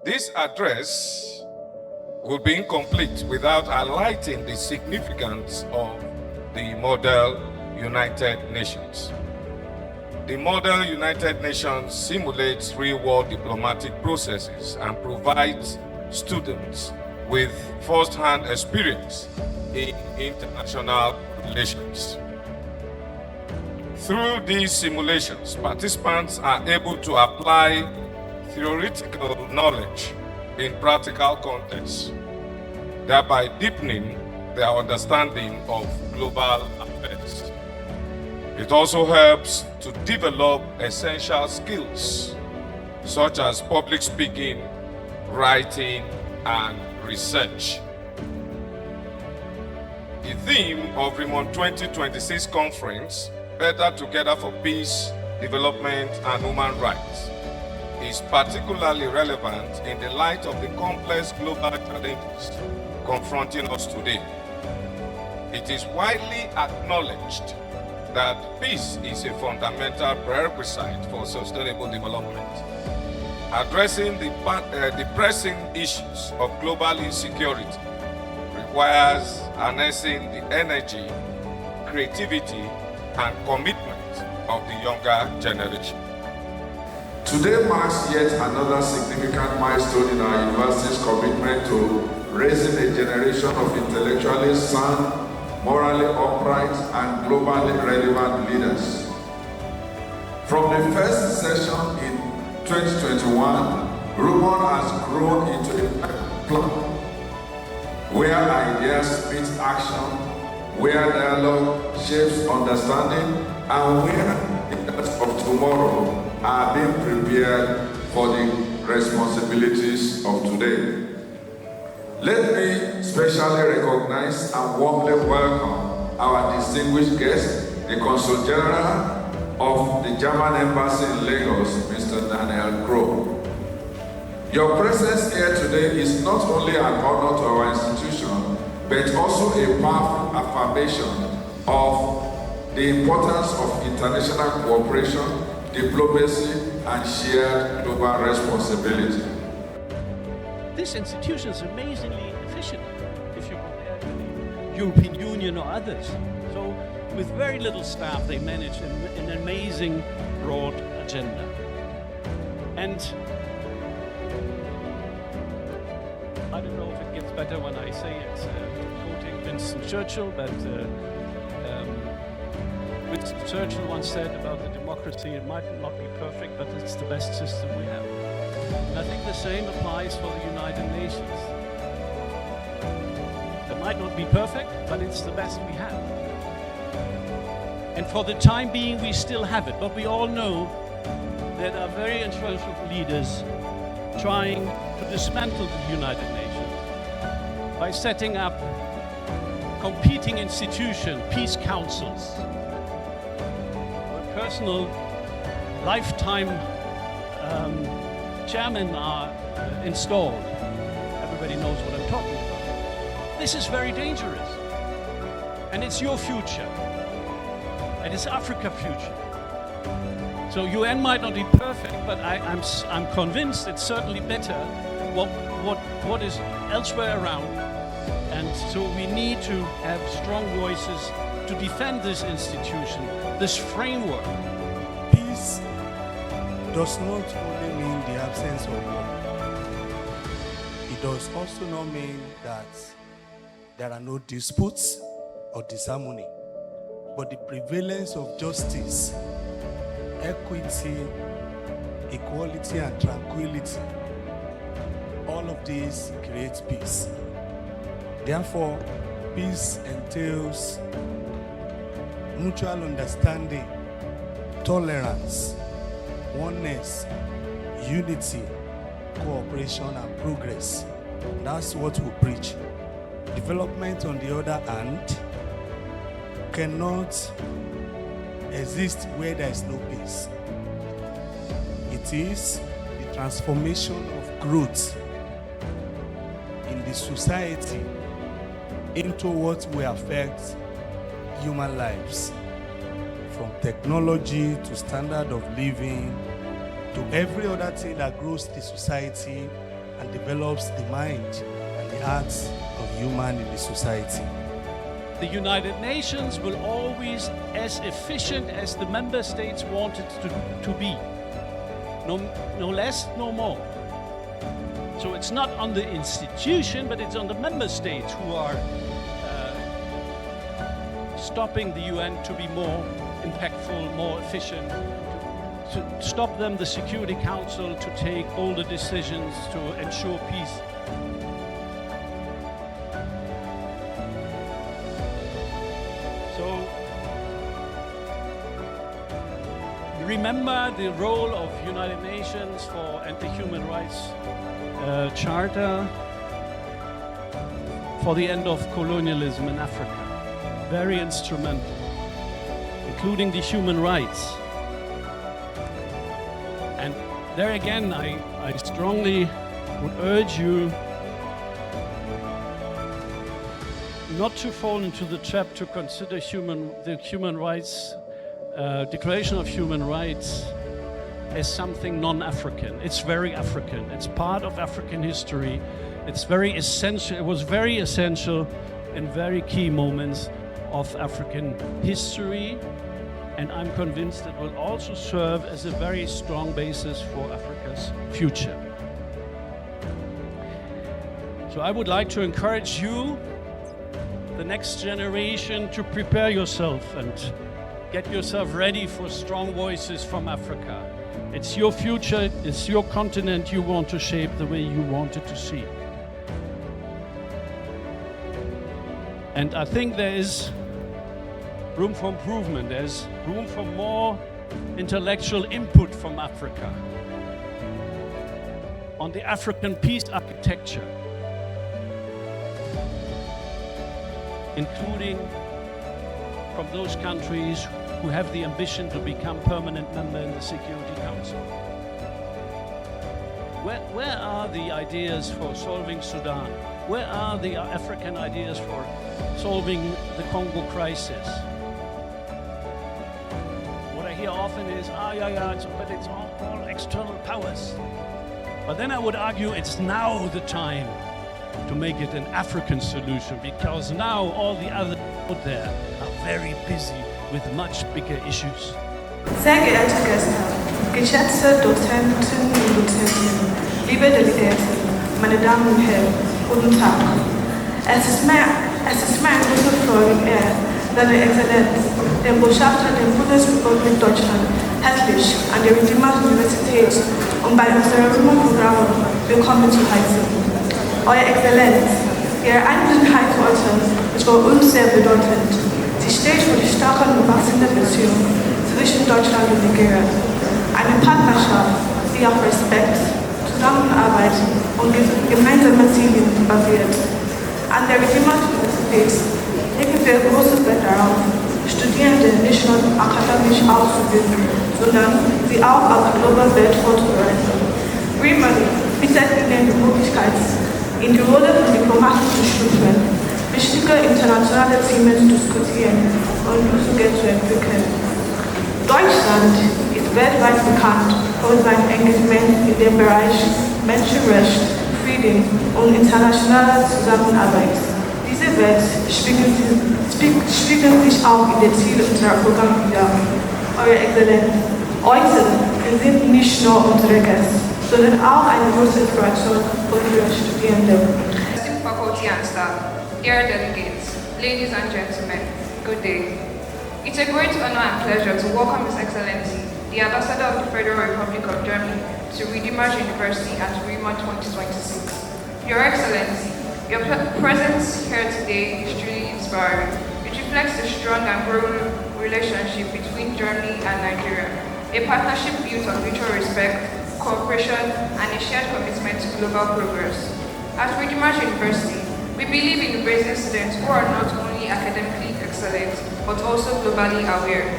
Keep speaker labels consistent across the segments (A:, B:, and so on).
A: This address would be incomplete without highlighting the significance of the Model United Nations. The Model United Nations simulates real-world diplomatic processes and provides students with first-hand experience in international relations. Through these simulations, participants are able to apply theoretical knowledge in practical contexts, thereby deepening their understanding of global affairs. It also helps to develop essential skills such as public speaking, writing, and research. The theme of Ruimun 2026 conference, Better Together for Peace, Development, and Human Rights, is particularly relevant in the light of the complex global challenges confronting us today. It is widely acknowledged that peace is a fundamental prerequisite for sustainable development. Addressing the pressing issues of global insecurity requires harnessing the energy, creativity, and commitment of the younger generation.
B: Today marks yet another significant milestone in our university's commitment to raising a generation of intellectually sound, morally upright, and globally relevant leaders. From the first session in 2021, Ruimun has grown into a platform where ideas meet action, where dialogue shapes understanding, and where leaders of tomorrow are being prepared for the responsibilities of today. Let me specially recognize and warmly welcome our distinguished guest, the Consul General of the German Embassy in Lagos, Mr. Daniel Crow. Your presence here today is not only an honor to our institution, but also a powerful affirmation of the importance of international cooperation, diplomacy, and shared global responsibility.
C: This institution is amazingly efficient if you compare to the European Union or others. So with very little staff, they manage an amazing broad agenda. And I don't know if it gets better when I say it's quoting Winston Churchill, but Winston Churchill once said about the democracy, it might not be perfect, but it's the best system we have. And I think the same applies for the United Nations. It might not be perfect, but it's the best we have. And for the time being, we still have it. But we all know that are very influential leaders trying to dismantle the United Nations by setting up competing institutions, peace councils, where personal lifetime chairmen are installed. Everybody knows what I'm talking about. This is very dangerous. And it's your future. And it's Africa's future. So UN might not be perfect, but I'm convinced it's certainly better what is elsewhere around. And so we need to have strong voices to defend this institution, this framework.
D: Peace does not only mean the absence of war. It does also not mean that there are no disputes or disharmony, but the prevalence of justice, equity, equality, and tranquility. All of these create peace. Therefore, peace entails mutual understanding, tolerance, oneness, unity, cooperation, and progress. That's what we preach. Development, on the other hand, cannot exist where there is no peace. It is the transformation of growth in the society into what will affect human lives, from technology to standard of living to every other thing that grows the society and develops the mind and the hearts of human in the society.
C: The United Nations will always as efficient as the member states want it to be. No less, no more. So it's not on the institution, but it's on the member states who are stopping the UN to be more impactful, more efficient, to stop them, the Security Council, to take bolder decisions to ensure peace. So remember the role of United Nations and the Human Rights Charter for the end of colonialism in Africa. Very instrumental, including the human rights. And there again, I strongly would urge you not to fall into the trap to consider the human rights, Declaration of Human Rights as something non-African. It's very African. It's part of African history. It's very essential. It was very essential in very key moments of African history, and I'm convinced it will also serve as a very strong basis for Africa's future. So I would like to encourage you, the next generation, to prepare yourself and get yourself ready for strong voices from Africa. It's your future, it's your continent you want to shape the way you want it to see. And I think there is room for improvement. There's room for more intellectual input from Africa on the African peace architecture, including from those countries who have the ambition to become permanent member in the Security Council. Where are the ideas for solving Sudan? Where are the African ideas for solving the Congo crisis? What I hear often is, but it's all external powers. But then I would argue it's now the time to make it an African solution, because now all the others out there are very busy with much bigger issues.
E: Sehr geehrte Gäste, geschätzte Dozenten und Dozentinnen, liebe Delegierte, meine Damen und Herren, guten Tag. Es ist mir eine große Freude, Seine Exzellenz, den Botschafter der Bundesrepublik Deutschland, herzlich an der Redeemer-Universität und bei unserem Ruimun-Programm willkommen zu heißen. Euer Exzellenz, Ihre Anwesenheit heute ist für uns sehr bedeutend. Sie steht für die starke und wachsende Beziehung zwischen Deutschland und Nigeria. Eine Partnerschaft, die auf Respekt, Zusammenarbeit und gemeinsame Ziele basiert. An der Redeemer-Universität legen wir großes Wert darauf, Studierende nicht nur akademisch auszubilden, sondern sie auch auf globaler Welt vorzubereiten. Ruimun bietet ihnen die Möglichkeit, in die Rolle von Diplomaten zu schlüpfen, wichtige internationale Themen zu diskutieren und Lösungen zu entwickeln. Deutschland ist weltweit bekannt für sein Engagement in dem Bereich Menschenrecht, Frieden und internationaler Zusammenarbeit. Diese Welt spiegelt sich auch in den Zielen unserer Programme wider. Eure Exzellenz, heute sind nicht nur unsere Gäste, sondern auch eine große Inspiration für unsere Studierenden.
F: Esteemed faculty and staff, dear delegates, ladies and gentlemen, good day. It's a great honor and pleasure to welcome His Excellency, the Ambassador of the Federal Republic of Germany, to Redeemer University and to Ruimun 2026. Your Excellency, your presence here today is truly inspiring. It reflects the strong and growing relationship between Germany and Nigeria, a partnership built on mutual respect, cooperation, and a shared commitment to global progress. At Redeemer University, we believe in raising students who are not only academically excellent, but also globally aware.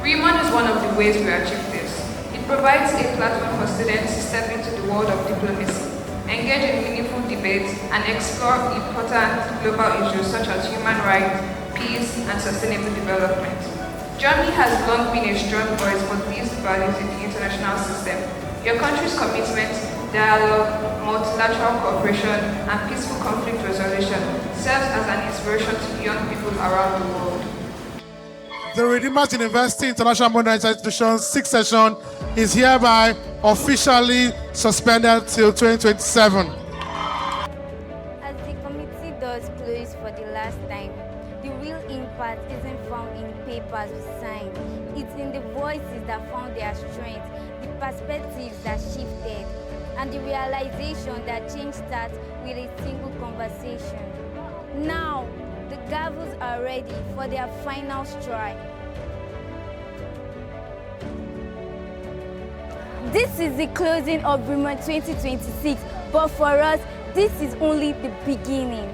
F: Ruimun is one of the ways we achieve this. It provides a platform for students to step into the world of diplomacy, engage in meaningful debates, and explore important global issues such as human rights, peace, and sustainable development. Germany has long been a strong voice for these values in the international system. Your country's commitment, dialogue, multilateral cooperation, and peaceful conflict resolution serves as an inspiration to young people around the world.
G: The Redeemers University International Monetary Institution's 6th session is hereby officially suspended till 2027.
H: As the committee does close for the last time, the real impact isn't found in papers we sign. It's in the voices that found their strength, the perspectives that shifted, and the realization that change starts with a single conversation. Now, the gavels are ready for their final strike. This is the closing of Ruimun 2026, but for us, this is only the beginning.